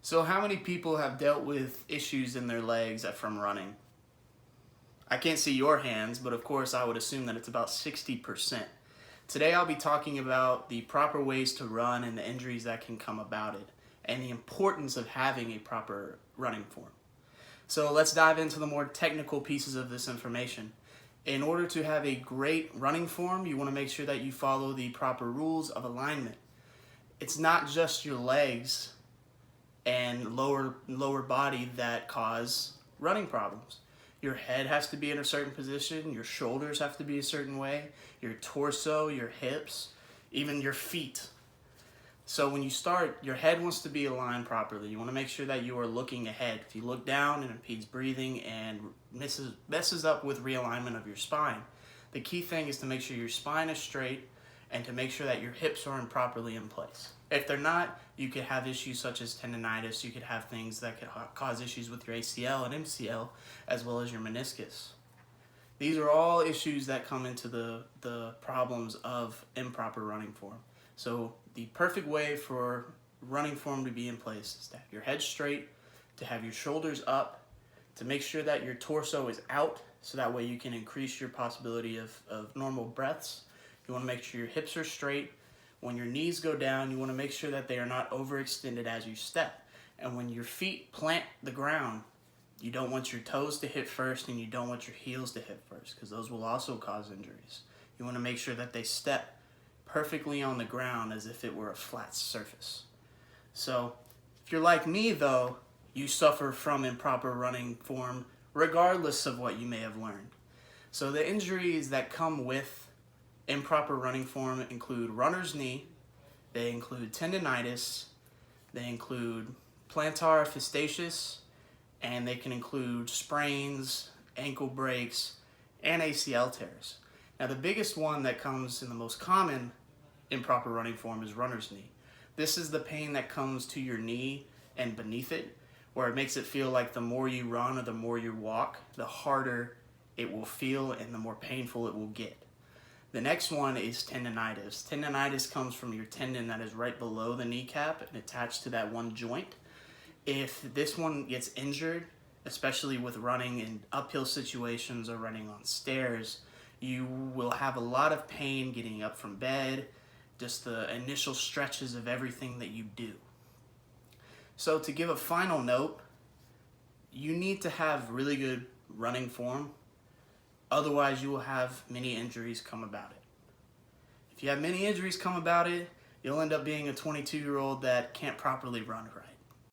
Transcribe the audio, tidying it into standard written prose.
So how many people have dealt with issues in their legs from running? I can't see your hands, but of course I would assume that it's about 60%. Today I'll be talking about the proper ways to run and the injuries that can come about it, and the importance of having a proper running form. So let's dive into the more technical pieces of this information. In order to have a great running form, you want to make sure that you follow the proper rules of alignment. It's not just your legs and lower body that cause running problems. Your head has to be in a certain position, your shoulders have to be a certain way, your torso, your hips, even your feet. So when you start, your head wants to be aligned properly. You want to make sure that you are looking ahead. If you look down, it impedes breathing and messes up with realignment of your spine. The key thing is to make sure your spine is straight and to make sure that your hips are properly in place. If they're not, you could have issues such as tendonitis. You could have things that could cause issues with your ACL and MCL, as well as your meniscus. These are all issues that come into the problems of improper running form. So the perfect way for running form to be in place is to have your head straight, to have your shoulders up, to make sure that your torso is out, so that way you can increase your possibility of normal breaths. You want to make sure your hips are straight. When your knees go down, you want to make sure that they are not overextended as you step. And when your feet plant the ground, you don't want your toes to hit first and you don't want your heels to hit first, because those will also cause injuries. You want to make sure that they step perfectly on the ground as if it were a flat surface. So if you're like me though, you suffer from improper running form regardless of what you may have learned. So the injuries that come with improper running form include runner's knee, they include tendonitis, they include plantar fasciitis, and they can include sprains, ankle breaks, and ACL tears. Now the biggest one that comes in the most common improper running form is runner's knee. This is the pain that comes to your knee and beneath it, where it makes it feel like the more you run or the more you walk, the harder it will feel and the more painful it will get. The next one is tendonitis. Tendonitis comes from your tendon that is right below the kneecap and attached to that one joint. If this one gets injured, especially with running in uphill situations or running on stairs, you will have a lot of pain getting up from bed, just the initial stretches of everything that you do. So to give a final note, you need to have really good running form. Otherwise, you will have many injuries come about it. If you have many injuries come about it, you'll end up being a 22-year-old that can't properly run right.